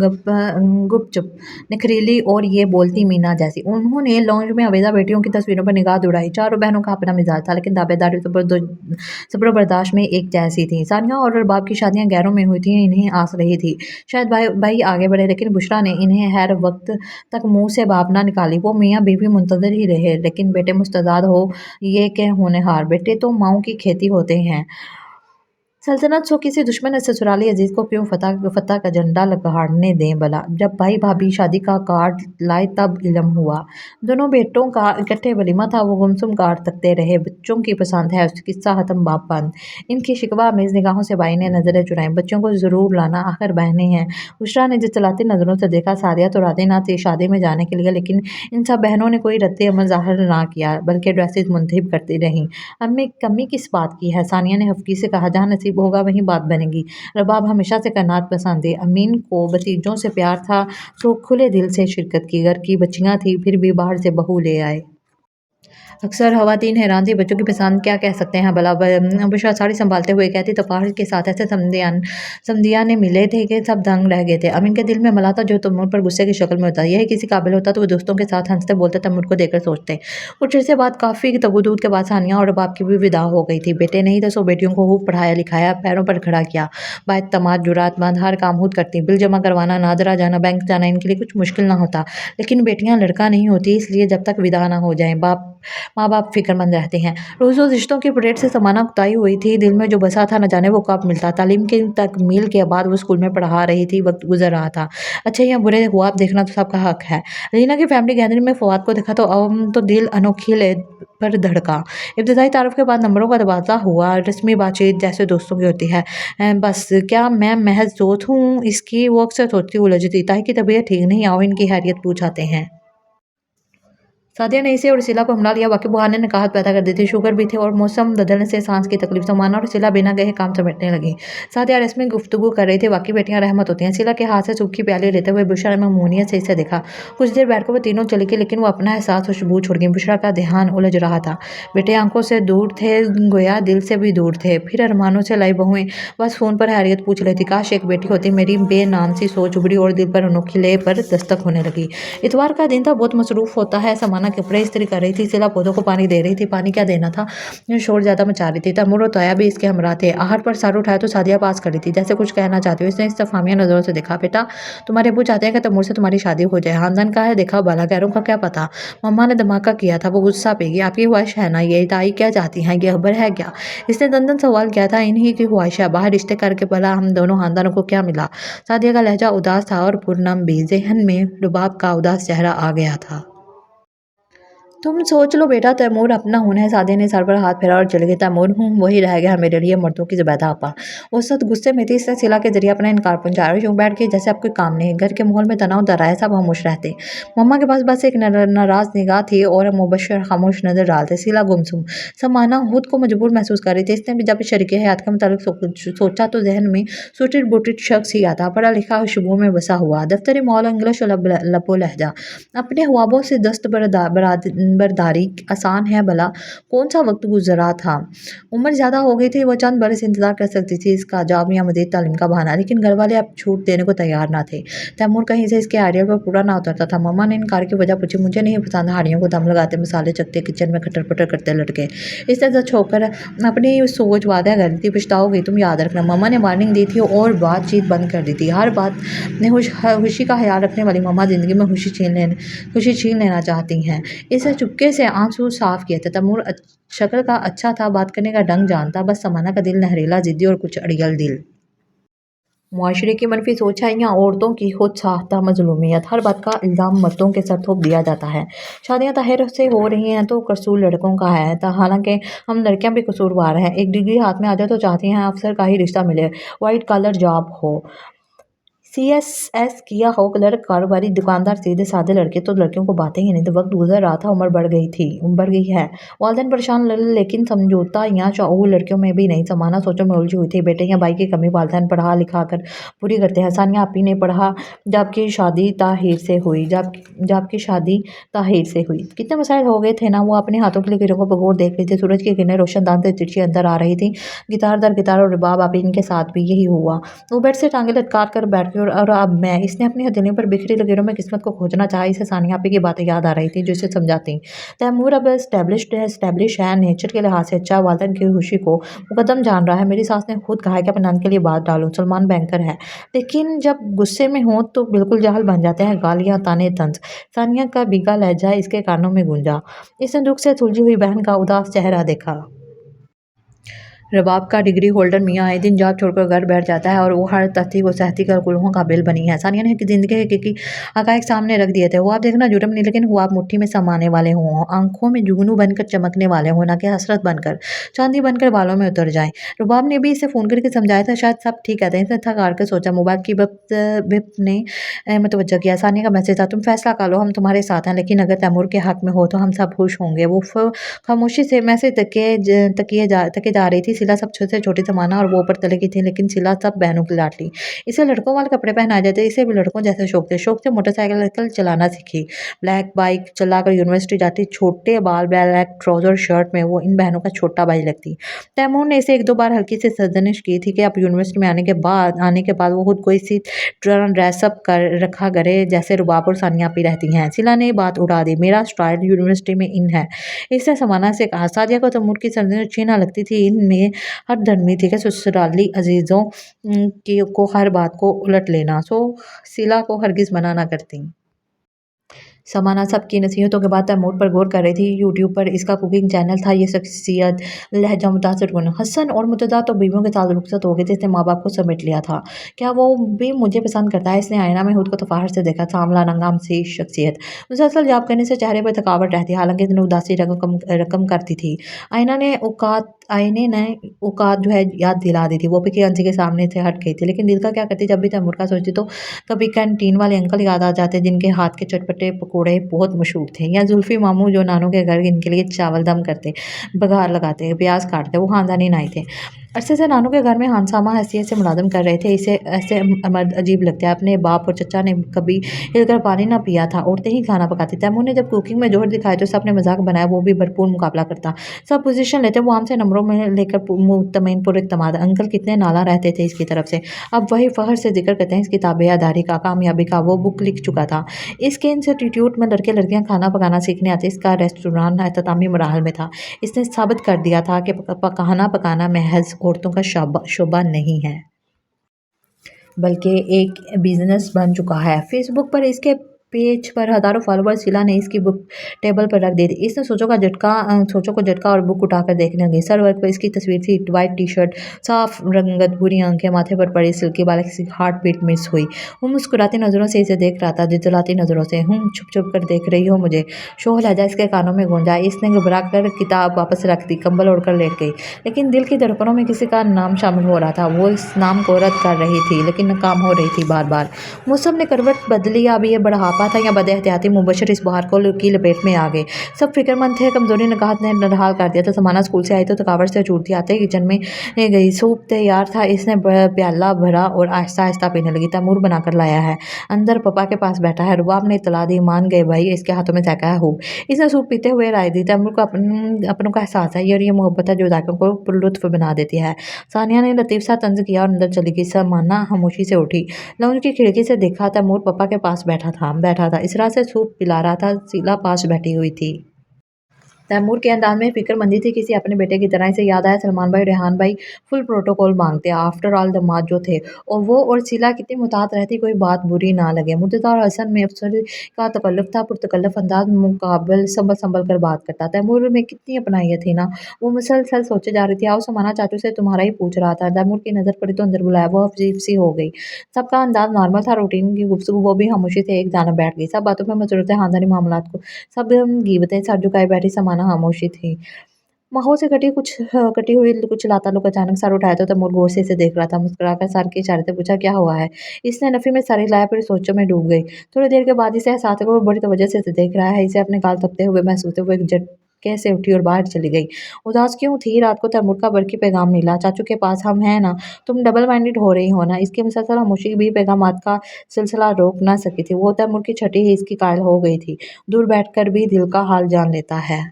[SPEAKER 1] गुपचुप, नखरीली और ये बोलती मीना जैसी। उन्होंने लॉन्ज में आवेदा बेटियों की तस्वीरों पर निगाह दौड़ाई। चारों बहनों का अपना मिजाज था, लेकिन दावेदारी सब्र बर्दाश्त में एक जैसी थी। सानिया और बाप की शादियां गैरों में हुई थी, इन्हें आस रही थी शायद भाई आगे बढ़े, लेकिन बुशरा ने इन्हें हर वक्त तक मुंह से बात ना निकाली। वो मियाँ बीवी मुंतजर ही रहे, लेकिन बेटे मुस्तदाद हो ये के होनहार। बेटे तो माओ की खेती होते हैं। सल्तनत सो किसी दुश्मन ससुराली अजीज को क्यों फतह का झंडा गाड़ने दें भला। जब भाई भाभी शादी का कार्ड लाए तब इल्म हुआ। दोनों बेटों का इकट्ठे वलीमा था। वो गुमसुम कार्ड तकते रहे। बच्चों की पसंद है, किस्सा खत्म बाप बंद। इनकी शिकवा मेज निगाहों से भाई ने नजरें चुराई। बच्चों को जरूर लाना, आखिर बहनें हैं। बुशरा ने जिस चलाती नजरों से देखा। सादिया तो राजी ना थी शादी में जाने के लिए, लेकिन इन सब बहनों ने कोई रद्द अमल जाहिर ना किया, बल्कि ड्रेसेस मुंतखब करती रहीं। अम्मी कमी किस बात की है? सानिया ने हफ्की से कहा। जहाँ नसीब होगा वहीं बात बनेगी। रबाब हमेशा से करनात पसंद है। अमीन को भतीजों से प्यार था, तो खुले दिल से शिरकत की। घर की बच्चियां थी, फिर भी बाहर से बहू ले आए। अक्सर खवातीन हैरान थी, बच्चों की पसंद क्या कह सकते हैं भला। बुशरा साड़ी संभालते हुए कहती, तफाहर के साथ ऐसे समदिया ने मिले थे कि सब दंग रह गए थे। अमीन के दिल में मला था जो तैमूर पर गुस्से की शक्ल में होता। यही किसी काबिल होता तो वो दोस्तों के साथ हंसते बोलते तैमूर को देखकर सोचते। कुछ से बाद काफ़ी तगुदूद के बाद सानिया और बाप की भी विदा हो गई थी। बेटे नहीं थे, सो बेटियों को खूब पढ़ाया लिखाया, पैरों पर खड़ा किया। बाएतमाद जुरातमंद, हर काम खुद करती। बिल जमा करवाना, नादरा जाना, बैंक जाना इनके लिए कुछ मुश्किल ना होता। लेकिन बेटियां लड़का नहीं होती, इसलिए जब तक विदा ना हो जाए माँ बाप फिक्रमंद रहते हैं। रोज़ रोज़ रिश्तों की परेड से समाना कुताई हुई थी। दिल में जो बसा था न जाने वो कब मिलता। तालीम के तकमील के बाद वो स्कूल में पढ़ा रही थी। वक्त गुजर रहा था। अच्छे या बुरे ख्वाब देखना तो सबका हक है। रीना की फैमिली गैदरिंग में फवाद को देखा तो दिल अनोखी ले पर धड़का। इब्तदाई तारुफ के बाद नंबरों का तबादला हुआ। रस्मी बातचीत जैसे दोस्तों की होती है। बस क्या मैं महज दोस्त हूँ इसकी? वो अक्सर सोचती उलझती। ताई की तबीयत ठीक नहीं, आओ इनकी हैरियत पूछ आते हैं। सादिया ने इसे और सिला को हमला लिया। वाकई बुहाने ने कहत पैदा कर दी थी। शुगर भी थे और मौसम बदलने से सांस की तकलीफ। समाना और सिला बिना गए काम समेटने लगी। सादिया रस्मी गुफ्तगू कर रही थी। वाकई बेटियां रहमत होती हैं। सिला के हाथ से सूखी प्याली लेते हुए बुशरा ने ममूनियत से इसे देखा। कुछ देर बैठकर वो तीनों चली गई, लेकिन वो अपना एहसास खुशबू छोड़ गई। बुशरा का ध्यान उलझ रहा था। बेटे आंखों से दूर थे, गोया दिल से भी दूर थे। फिर अरमानों से लाई बहुएं बस फ़ोन पर हैरियत पूछ रही थी। काश एक बेटी होती। मेरी बेनाम सी सोच उभरी और दिल पर अनोखी ले पर दस्तक होने लगी। इतवार का दिन था, बहुत मसरूफ होता है। समाना कपड़े इस्त्री कर रही थी। सिला पौधों को पानी दे रही थी। पानी क्या देना था, शोर ज्यादा मचा रही थी। तैमूर और तोया भी इसके हमरा थे। आहट पर सर उठाया तो सादिया पास खड़ी थी, जैसे कुछ कहना चाहती हो। इसने इस्तफामिया नजरों से देखा। बेटा तुम्हारे अब्बू चाहते हैं कि तैमूर से तुम्हारी शादी हो जाए। खानदान का है, देखा बाला गैरों का क्या पता। मम्मा ने धमाका किया था, वो गुस्सा पेगी। आपकी ख्वाहिश है ना ये? ताई क्या चाहती हैं, ये खबर है क्या? इसने दंदन सवाल किया था। इन्हीं की ख्वाहिश है, बाहर रिश्ते करके भला हम दोनों खानदानों को क्या मिला? सादिया का लहजा उदास था और पुरनम भी। जहन में रुबाब का उदास चेहरा आ गया था। तुम सोच लो बेटा, तैमूर अपना होना है। सादिया ने सर पर हाथ फेरा और चली गई। तैमूर हूँ वही रह गया मेरे लिए मर्दों की ज़ुबैदा आपा। वो सख्त गुस्से में थी। इसने सिला के जरिए अपना इनकार पहुंचाया। यूं बैठ के जैसे अब कोई काम नहीं। घर के माहौल में तनाव दर आया, सब खामोश रहते। मम्मा के पास बस एक नाराज निगाह थी और मुबशर खामोश नजर डालते। सिला गुमसुम। समाना खुद को मजबूर महसूस कर रही थी। इसने भी जब शरीके हयात के मुतालिक सोचा तो जहन में सूटेड बूटेड शख्स ही आता। पढ़ा लिखा खुशबू में बसा हुआ, दफ्तरी माहौल, इंग्लिश और लबो लहजा। अपने ख्वाबों से नंबरदारी आसान है भला, कौन सा वक्त गुजरा था। उम्र ज़्यादा हो गई थी, वो चंद बरस इंतज़ार कर सकती थी इसका जॉब या मज़ीद तालीम का बहाना, लेकिन घर वाले अब छूट देने को तैयार ना थे। तैमूर कहीं से इसके आइडिया पर पूरा ना उतरता था। मम्मा ने इनकार की वजह पूछी, मुझे नहीं पसंद हाड़ियों को दम लगाते, मसाले चखते, किचन में खटर पटर करते लड़के। इस तरह छोड़कर अपनी सोच वादा कर दी थी, पछताओगी तुम, याद रखना। मम्मा ने वार्निंग दी थी और बातचीत बंद कर दी थी। हर बात में खुशी का ख्याल रखने वाली मम्मा ज़िंदगी में खुशी छीन लेना चाहती हैं। इसे चुपके से आंसू साफ किए थे। तैमूर शक्ल का अच्छा था, बात करने का ढंग जानता, बस समाना का दिल नहरीला, जिद्दी और कुछ अड़ियल दिल। मुआशरे की मनफी सोचाइयाँ, औरतों की खुद साख्ता मजलूमियत, हर बात का इल्ज़ाम मर्दों के सर थोप दिया जाता है। शादियाँ ताहिर से हो रही हैं तो कसूर लड़कों का है, हालांकि हम लड़कियां भी कसूरवार हैं। एक डिग्री हाथ में आ जाए तो चाहती हैं अफसर का ही रिश्ता मिले, वाइट कॉलर जॉब हो, CSS किया हो, क्लर्क, कारोबारी, दुकानदार, सीधे साधे लड़के तो लड़कियों को बातें ही नहीं। तो वक्त गुजर रहा था, उम्र बढ़ गई है। वालिदैन परेशान लेकिन समझौता या शऊर लड़कियों में भी नहीं। समाना सोचों में उलझी हुई थी। बेटे या भाई की कमी वालिदैन पढ़ा लिखा कर पूरी करते हैं। सानिया आपी ने पढ़ा जबकि शादी ताहिर से हुई कितने मसाइल हो गए थे ना। वो अपने हाथों की लकीरों को बगौर देख रही थी। सूरज की किरणें रोशनदान से तिरछी अंदर आ रही थी। गिटार दर गिटार और रबाब आपी इनके साथ भी यही हुआ। वो बेड से टांगे लटका कर बैठ गई और अब मैं, इसने अपनी हथेलियों पर बिखरी लकीरों में किस्मत को खोजना चाहा। इसे सानिया आपी की बातें याद आ रही थी जो इसे समझाती। तैमूर अब एस्टेब्लिश है, नेचर के लिहाज से अच्छा, वालिदैन की खुशी को मुकद्दम जान रहा है। मेरी सास ने खुद कहा है कि अपने नंद के लिए बात डालूं, सलमान बैंकर है, लेकिन जब गुस्से में हो तो बिल्कुल जाहल बन जाते हैं। गालियां, ताने, तंज। सानिया का भीगा लहजा इसके कानों में गूंजा। इसने दुख से सुलझी हुई बहन का उदास चेहरा देखा। रबाब का डिग्री होल्डर मियाँ आए दिन जॉब छोड़कर घर बैठ जाता है और वो हर तथ्य को सहती कर कुल्हों का बिल बनी है। सानिया ने जिंदगी के हकायक सामने रख दिए थे। वो आप देखना जुर्म नहीं, लेकिन वो आप मुट्ठी में समाने वाले हों, आंखों में जुगनू बनकर चमकने वाले हों, ना कि हसरत बनकर, चांदी बनकर बालों में उतर जाएं। रबाब ने भी इसे फ़ोन करके समझाया था, शायद सब ठीक कहते हैं। इसने थक हार कर सोचा। मोबाइल की बिप ने मुतवज्जो किया। सानिया का मैसेज था, तुम फैसला कर लो, हम तुम्हारे साथ हैं, लेकिन अगर तैमूर के हक में हो तो हम सब खुश होंगे। वो खामोशी से मैसेज तके जा रही थी। सिला सब से छोटी समाना और वो ऊपर तले की थी, लेकिन सिला सब बहनों की लाडली। इसे लड़कों वाले कपड़े पहनाए जाते, इसे भी लड़कों जैसे शौक थे। मोटरसाइकिल चलाना सीखी, ब्लैक बाइक चलाकर यूनिवर्सिटी जाती, छोटे बाल, ब्लैक ट्राउजर शर्ट में वो इन बहनों का छोटा भाई लगती। तैमूर ने इसे 1-2 बार हल्की से सर्जनिश की थी कि अब यूनिवर्सिटी में आने के बाद वो खुद को इसी तरह ड्रेसअप कर रखा करे जैसे रुबाब और सानिया पी रहती हैं। सिला ने बात उड़ा दी, मेरा स्टाइल यूनिवर्सिटी में इन है। इसने समाना से कहा। सादिया को तैमूर की सर्जनिश अच्छी ना लगती थी। इनमें हर धर्मी थी कि ससुराली अजीज़ों की को हर बात को उलट लेना। सो सिला को हरगिज़ मना ना करती। समाना सबकी नसीहतों के बाद तैमूर पर गौर कर रही थी। यूट्यूब पर इसका कुकिंग चैनल था। ये शख्सियत लहजा मुतासर कुन। हसन और मुतदा तो बीवियों के साथ रुखसत हो गए थे, इसने माँ बाप को समेट लिया था। क्या वो भी मुझे पसंद करता है? इसने आईना में खुद को तफाहर से देखा। सामला नंगाम सी शख्सियत, मुसलसल जॉब करने से चेहरे पर थकावट रहती, हालांकि इतनी उदासी रकम करती थी। आईने ने औकात जो है याद दिला दी थी। वो भी किसी के सामने से हट गई थी, लेकिन दिल का क्या करती, जब भी तैमूर का सोचती तो कभी कैंटीन वाले अंकल याद आ जाते जिनके हाथ के चटपटे पकोड़े बहुत मशहूर थे, या जुल्फी मामू जो नानों के घर इनके लिए चावल दम करते, बघार लगाते, प्याज काटते। वो खानदानी नाई थे। अरसे से नानू के घर में हानसामा हैसियत से मुलाजिम कर रहे थे। इसे ऐसे मर्द अजीब लगते हैं। अपने बाप और चचा ने कभी हिलकर पानी ना पिया था, औरतें ही खाना पकाती। तैमूर ने जब कुकिंग में जोर दिखाया तो सबने मजाक बनाया, वो भी भरपूर मुकाबला करता, सब पोजीशन लेते। वो हमसे नंबरों में लेकर मुतमईन पुरइत्तेमाद। अंकल कितने नाला रहते थे इसकी तरफ से। अब वही फ़ख्र से जिक्र करते हैं इसकी ताबेदारी का, कामयाबी का। वो बुक लिख चुका था। इसके इंस्टीट्यूट में लड़के लड़कियां खाना पकाना सीखने आते। इसका रेस्टोरेंट अख्तामी मराहल में था। इसने साबित कर दिया था कि खाना पकाना महज औरतों का शोबा नहीं है, बल्कि एक बिजनेस बन चुका है। फेसबुक पर इसके पेज पर हज़ारों फॉलोअर्स। सिला ने इसकी बुक टेबल पर रख दी थी। इसने सोचों को झटका और बुक उठाकर देखने लगी। सर वर्क पर इसकी तस्वीर थी, वाइट टी शर्ट, साफ रंगत, बुरी आंखें, माथे पर पड़ी सिल्की बाल। किसी हार्ट बीट मिस हुई। वो मुस्कुराती नज़रों से इसे देख रहा था, जितलाती नज़रों से। छुप छुप कर देख रही हो मुझे, शोह लहजा इसके कानों में गूंजा। इसने घबरा कर किताब वापस रख दी, कंबल ओढ़कर लेट गई, लेकिन दिल की धड़कनों में किसी का नाम शामिल हो रहा था। वो इस नाम को रद्द कर रही थी, लेकिन नाकाम हो रही थी बार बार। मौसम ने करवट बदली। अब ये बढ़ापा दफा था या बदएहतियाती मुबशर इस बहार को की लपेट में आ गए। सब फिक्रमंद थे। कमजोरी निगाहत ने नरहाल कर दिया था। समाना स्कूल से आई तो थकावट से छूटती आते ही किचन में गई। सूप तैयार था। इसने प्याला भरा और आहिस्ता आहिस्ता पीने लगी। तैमूर बनाकर लाया है, अंदर पापा के पास बैठा है। रुबाब ने इतला दी। मान गए भाई, इसके हाथों में सहका है खूब। इसने सूप पीते हुए राय दी। तैमूर को अपनों का एहसास है, और ये मोहब्बत है जो जाकियों को पुरलुत्फ बना देती है। सानिया ने लतीफ सा तंज किया और अंदर चली गई। समाना खामोशी से उठी, लाउंज की खिड़की से देखा। तैमूर पापा के पास बैठा था। इसरा से सूप पिला रहा था। शीला पास बैठी हुई थी। तैमूर के अंदाज में फिक्रमंदी थी, किसी अपने बेटे की तरह। इसे याद आया सलमान भाई, रेहान भाई फुल प्रोटोकॉल मांगते, आफ्टर ऑल दामाद जो थे। और वो और शीला कितनी मुतात रहती, कोई बात बुरी ना लगे। मुर्तज़ा और हसन में अफसर का तकल्लुफ था, पुरतकल्लुफ अंदाज मुकाबल संभल संभल कर बात करता। तैमूर में कितनी अपनाइयत थी ना। वो मुसलसल सोचे जा रही थी। आओ समाना चाचू से तुम्हारा ही पूछ रहा था। तैमूर की नज़र पड़ी तो अंदर बुलाया। वो अजीब सी हो गई। सबका अंदाज नॉर्मल था, रूटीन की गुफ्तगू। वो भी खामोशी से एक जानब बैठ गई। सब बातों में मसरूफ थे, खानदानी मामलात को सब गीबतें। सर झुकाए बैठी समाना खामोशी थी। माहौल से कटी हुई कुछ लाताल्लुक अचानक सर उठाया तो तैमूर गौर से इसे देख रहा था। मुस्कुराकर सर के इशारे से पूछा, क्या हुआ है? इसने नफी में सर हिलाया, फिर सोचों में डूब गई। थोड़ी देर के बाद इसे एहसास हुआ, वो बड़ी तवज्जो से इसे देख रहा है। इसे अपने गाल तपते हुए महसूस हुए। वो एक झटके से उठी और बाहर चली गई। उदास क्यों थी? रात को तैमूर का बरकी पैगाम मिला, चाचू के पास हम हैं ना, तुम डबल माइंडेड हो रही हो ना। इसकी मुसलसल खामोशी भी पैगामात का सिलसिला रोक ना सकी थी। वो तैमूर की छठी ही इसकी कायल हो गई थी। दूर बैठकर भी दिल का हाल जान लेता है।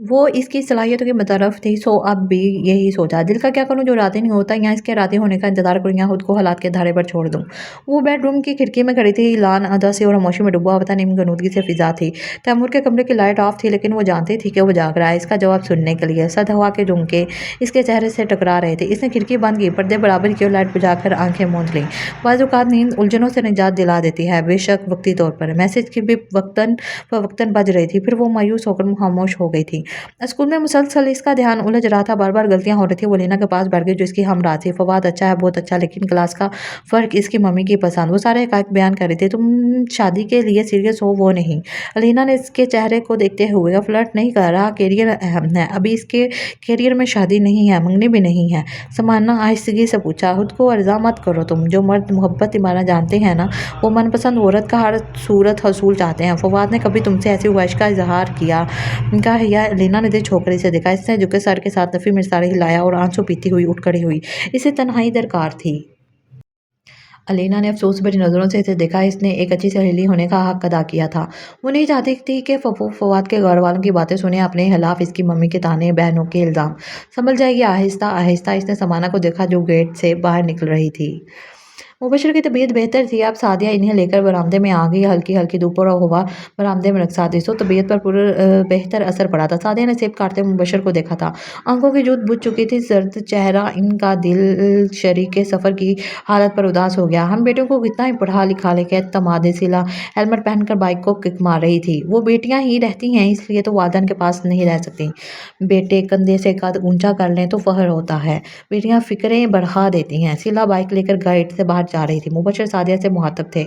[SPEAKER 1] वो इसकी सलाहियतों की मुतारफ थी। सो अब भी यही सोचा, दिल का क्या करूं जो राज़ी नहीं होता, या इसके राज़ी होने का इंतजार करूं, या खुद को हालात के धारे पर छोड़ दूं। वो बेडरूम की खिड़की में खड़ी थी। लान अदा से और खामोशी में डूबा हुआ नीम गनूदगी से फिजा थी। तैमूर के कमरे की लाइट ऑफ थी, लेकिन वो जानती थी कि वो जाग रहा है। इसका जवाब सुनने के लिए सद हवा के झुमके इसके चेहरे से टकरा रहे थे। इसने खिड़की बंद की, पर्दे बराबर की और लाइट बुझाकर आंखें मूंद लीं। बाज़ औक़ात नींद उलझनों से निजात दिला देती है, बेशक वक्ती तौर पर। मैसेज की भी वक्तन फ़वक्तन बज रही थी। फिर वो मायूस होकर खामोश हो गई थी। स्कूल में मुसलसल इसका ध्यान उलझ रहा था। बार बार गलतियां हो रही थी। वो लीना के पास बैठ गई जो इसकी हमराह थी। फवाद अच्छा है, बहुत अच्छा, लेकिन क्लास का फ़र्क, इसकी मम्मी की पसंद, वो सारे हक़ाइक़ बयान कर रही थी। तुम शादी के लिए सीरियस हो, वो नहीं। लीना ने इसके चेहरे को देखते हुए, फ्लर्ट नहीं कर रहा, कैरियर अहम है। अभी इसके कैरियर में शादी नहीं है, मंगनी भी नहीं है। समाना आहिस्तगी से पूछा, खुद को अर्जा मत करो तुम। जो मर्द मोहब्बत इमाना जानते हैं ना, वो मनपसंद औरत का हर सूरत हसूल चाहते हैं। फवाद ने कभी तुमसे ऐसी ख्वाहिश का इजहार किया का? या लीना ने दे छोकरे से देखा। इसने झुके सर के साथ नफी में सारे हिलाया और आंसू पीती हुई उठ खड़ी हुई। इसे तन्हाई दरकार थी। अलीना ने अफसोस भरी नज़रों से इसे देखा। इसने एक अच्छी सहेली होने का हक अदा किया था। वो नहीं चाहती थी कि फवाद के घर वालों की बातें सुने, अपने खिलाफ इसकी मम्मी के ताने, बहनों के इल्ज़ाम। संभल जाएगी आहिस्ता आहिस्ता। इसने समाना को देखा जो गेट से बाहर निकल रही थी। मुबशर की तबीयत बेहतर थी। अब सादिया इन्हें लेकर बरामदे में आ गई। हल्की हल्की धूप और हवा बरामदे में रखसा दी, सो तबीयत पर पूरा बेहतर असर पड़ा था। सादिया ने सेब काटते हुए मुबशर को देखा था। आंखों की जूत बुझ चुकी थी, सर्द चेहरा। इनका दिल शरीक के सफ़र की हालत पर उदास हो गया। हम बेटियों को कितना ही पढ़ा लिखा लेके तमादे सिला हेलमेट पहनकर बाइक को किक मार रही थी। वो बेटियां ही रहती हैं, इसलिए तो वालिदैन के पास नहीं रह सकती। बेटे कंधे से कद ऊंचा कर लें तो फख्र होता है। बेटियां फिक्रें बढ़ा देती हैं। सिला बाइक लेकर गेट से बाहर जा रही थी। मुबशर सादिया से मुखातब थे।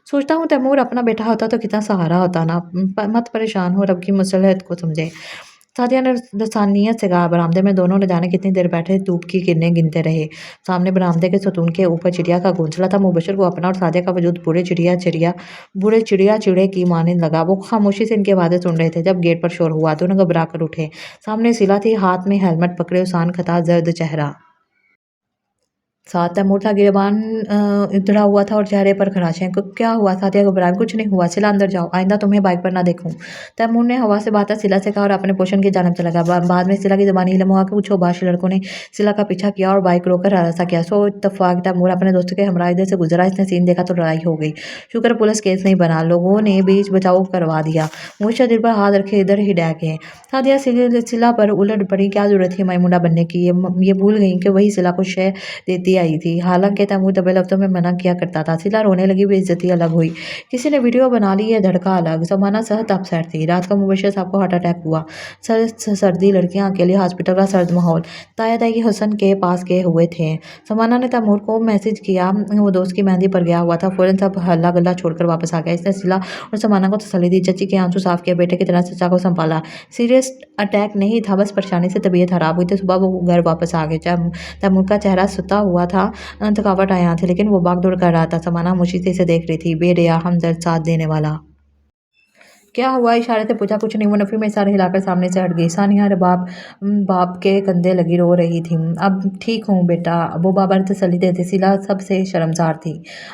[SPEAKER 1] सोचता हूँ तैमूर अपना बेटा होता तो कितना सहारा होता ना। मत परेशान हो, रब की मसलहत को समझे। सादिया ने लसानियत से कहा। बरामदे में दोनों न जाने कितनी देर बैठे धूप की किरणें गिनते रहे। सामने बरामदे के सतून के ऊपर चिड़िया का घोंसला था। मुबशर को अपना और सादिया का वजूद बूढ़े चिड़िया चिड़े की मानने लगा। वो खामोशी से इनके बातें सुन रहे थे। जब गेट पर शोर हुआ दोनों घबरा कर उठे। सामने सिला थी, हाथ में हेलमेट पकड़े, उसान खता, जर्द चेहरा। साथ तैमूर था। गिरबान उधड़ा हुआ था और चेहरे पर खराशें। क्या हुआ? सादिया घबराई। कुछ नहीं हुआ। सिला अंदर जाओ, आइंदा तुम्हें बाइक पर ना देखूं। तैमूर ने हवा से बहता सिला से कहा और अपने पोषण की जानब चला गया। बाद में सिला की ज़बानी इल्म हुआ कि कुछ होबाश लड़कों ने सिला का पीछा किया और बाइक रोककर हरासा किया। सो इत्तफाक तैमूर अपने दोस्तों के हमरा इधर से गुजरा। इसने सीन देखा तो लड़ाई हो गई। शुक्र पुलिस केस नहीं बना, लोगों ने बीच बचाव करवा दिया। मुझे दिल पर हाथ रखे इधर ही डह गए। सादिया सिला पर उलट पड़ी। क्या जरूरत थी मैमुना बनने की? ये भूल गई कि वही सिला को शय देती आई थी। हालांकि तैमूर दबे लफ्ज़ों में मना किया करता था। सिला रोने लगी, बेइज्जती अलग हुई। किसी ने वीडियो बना ली, है धड़का अलग। ज़माना सहत अपसेट थी। रात को मुबशर साहब को हार्ट अटैक हुआ। सर्दी, लड़कियां अकेली, हॉस्पिटल का सर्द माहौल। ताया ताई हुसन के पास गए हुए थे। समाना ने तैमूर को मैसेज किया। वो दोस्त की मेहंदी पर गया हुआ था। फौरन सब हल्ला गल्ला छोड़कर वापस आ गया। इसने सिला और समाना को तसल्ली दी, चची के आंसू साफ किए, बेटे की तरह चचा को संभाला। सीरियस अटैक नहीं था, बस परेशानी से तबीयत खराब हुई थी। सुबह वो घर वापस आ गए। तैमूर का चेहरा सुता हुआ था। थकावट आया थी, लेकिन वो भाग-दौड़ कर रहा था। समाना खामोशी से इसे देख रही थी। बेरिया, हमदर्द, साथ देने वाला। क्या हुआ? इशारे से पूछा। कुछ नहीं, वो नफ़ी में इशारा हिलाकर सामने से हट गई। सानिया बाप के कंधे लगी रो रही थी। अब ठीक हूँ बेटा, वो बाबर तसल्ली देते। सिला सबसे शर्मसार थी।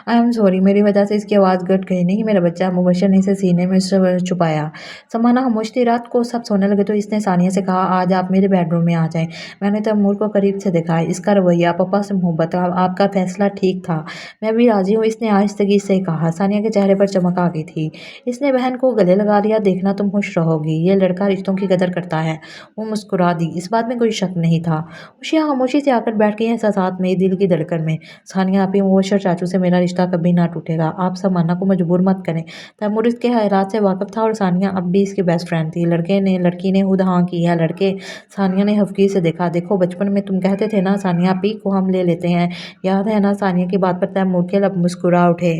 [SPEAKER 1] आई एम सॉरी, मेरी वजह से इसकी आवाज़ गट गई। नहीं मेरा बच्चा, मुबशर ने इसे सीने में छुपाया। समाना खामोश थी। रात को सब सोने लगे तो इसने सानिया से कहा, आज आप मेरे बेडरूम में आ जाएं। मैंने तैमूर को करीब से देखा है। इसका रवैया, पापा से मोहब्बत, आपका फैसला ठीक था। मैं भी राजी हूँ, इसने आहिस्तगी से कहा। सानिया के चेहरे पर चमक आ गई थी। इसने बहन को गले लगा लिया। देखना तुम खुश रहोगी, ये लड़का रिश्तों की कदर करता है। वो मुस्कुरा दी। इस बात में कोई शक नहीं था। खुशियाँ खामोशी से आकर बैठ गई एहसासात में, दिल की धड़कन में। सानिया, आप ही मुबशर चाचू से मेरा रिश्ता कभी ना टूटेगा। आप समाना को मजबूर मत करें। तैमूर इसके हालात से वाकिफ था और सानिया अब भी इसकी बेस्ट फ्रेंड थी। लड़की ने खुद हाँ की है। लड़के सानिया ने हफ्की से देखा। देखो बचपन में तुम कहते थे ना सानिया, आप ही को हम ले लेते हैं, याद है ना? सानिया की बात पर तैमूर के लब मुस्कुरा उठे।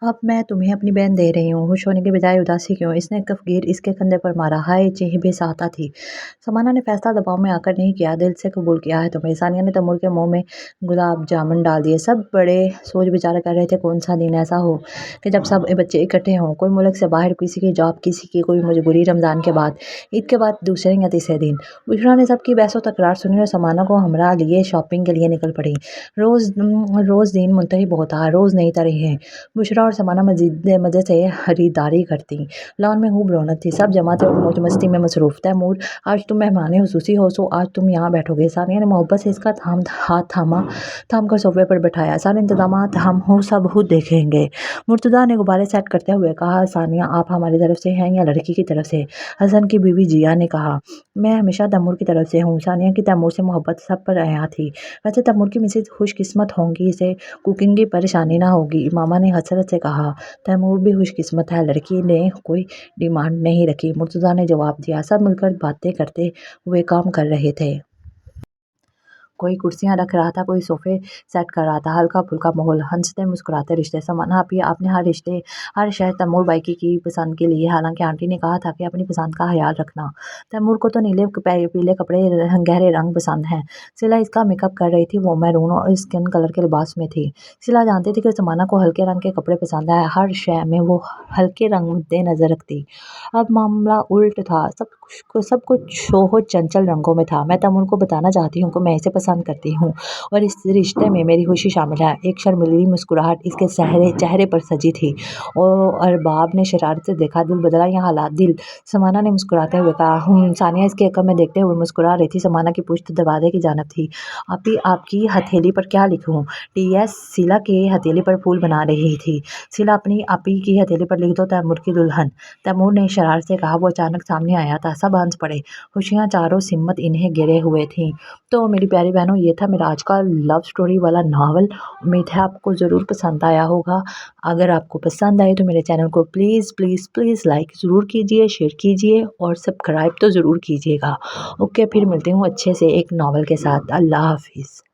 [SPEAKER 1] अब मैं तुम्हें अपनी बहन दे रही हूँ। खुश होने के बजाय उदासी क्यों? इसने कफगीर इसके कंधे पर मारा। हाय चेह बेसाता थी। समाना ने फैसला दबाव में आकर नहीं किया, दिल से कबूल किया है तुम्हें। सानिया ने तैमूर के मुंह में गुलाब जामुन डाल दिए। सब बड़े सोच विचार कर रहे थे कौन सा दिन ऐसा हो कि जब सब बच्चे इकट्ठे हों। कोई मुल्क से बाहर, किसी की जॉब, किसी की कोई मजबूरी। रमज़ान के बाद, ईद के बाद दूसरे या तीसरे दिन। बुशरा ने सबकी बहसो तकरार सुनी और समाना को हमरा लिए शॉपिंग के लिए निकल पड़ी। रोज़ दिन मुंतहिब होता, रोज़ नई तरह है। बुशरा और समाना मजीद मज़े से खरीदारी करती। लॉन में खूब रौनक थी। सब जमा थे और मौज मस्ती में मसरूफ़। तैमूर, आज तुम मेहमान हुसूसी हो, सो आज तुम यहाँ बैठोगे। सानिया ने मोहब्बत से इसका हाथ थाम कर सोफे पर बैठाया। सारे इंतजाम हम हो सब खुद देखेंगे। मुर्तज़ा ने गुब्बारे सेट करते हुए कहा, सानिया आप हमारी तरफ से हैं या लड़की की तरफ से? हसन की बीवी जिया ने कहा, मैं हमेशा तैमूर की तरफ से हूँ। सानिया की तैमूर से मोहब्बत सब पर आया थी। वैसे तैमूर की मिसेज खुशकिस्मत होंगी, इसे कुकिंग की परेशानी ना होगी। मामा ने हसरत से कहा। तैमूर भी खुशकिस्मत है, लड़की ने कोई डिमांड नहीं रखी। मुर्तज़ा ने जवाब दिया। सब मिलकर बातें करते हुए काम कर रहे थे। कोई कुर्सियाँ रख रहा था, कोई सोफ़े सेट कर रहा था। हल्का-फुल्का माहौल, हँसते मुस्कुराते रिश्ते। समाना आपी आपने हर शय तैमूर बाई की पसंद के लिए, हालांकि आंटी ने कहा था कि अपनी पसंद का ख्याल रखना। तैमूर को तो नीले पीले कपड़े, गहरे रंग पसंद हैं। सिला इसका मेकअप कर रही थी। वो मैरून और स्किन कलर के लिबास में थी। सिला जानती थी कि समाना को हल्के रंग के कपड़े पसंद है। हर शय में वो हल्के रंग मद्देनजर रखती। अब मामला उल्ट था। सब कुछ शोहो चंचल रंगों में था। मैं तैमूर को बताना चाहती हूँ कि मैं इसे पसंद करती हूँ और इस रिश्ते में मेरी खुशी शामिल है। एक शर्मीली मुस्कुराहट इसके चेहरे पर सजी थी। और बाब ने शरारत से देखा। दिल बदला या हालात दिल? समाना ने मुस्कुराते हुए कहा। सानिया इसके अक्ल में देखते हुए मुस्कुरा रही थी। समाना की पुश्त दरवाजे की जानब थी। आपकी हथेली पर क्या लिखूं? टीएस सिला के हथेली पर फूल बना रही थी। सिला, अपनी आपी की हथेली पर लिख दो, तैमूर की दुल्हन। तैमूर ने शरारत से कहा। वो अचानक सामने आया था। सब हंस पड़े। खुशियाँ चारों सिमत इन्हें गिरे हुए थीं। तो मेरी प्यारी बहनों, ये था मेरा आज का लव स्टोरी वाला नावल। उम्मीद है आपको ज़रूर पसंद आया होगा। अगर आपको पसंद आए तो मेरे चैनल को प्लीज़ प्लीज़ प्लीज़ लाइक ज़रूर कीजिए, शेयर कीजिए और सब्सक्राइब तो ज़रूर कीजिएगा। ओके, फिर मिलती हूँ अच्छे से एक नावल के साथ। अल्लाह हाफिज़।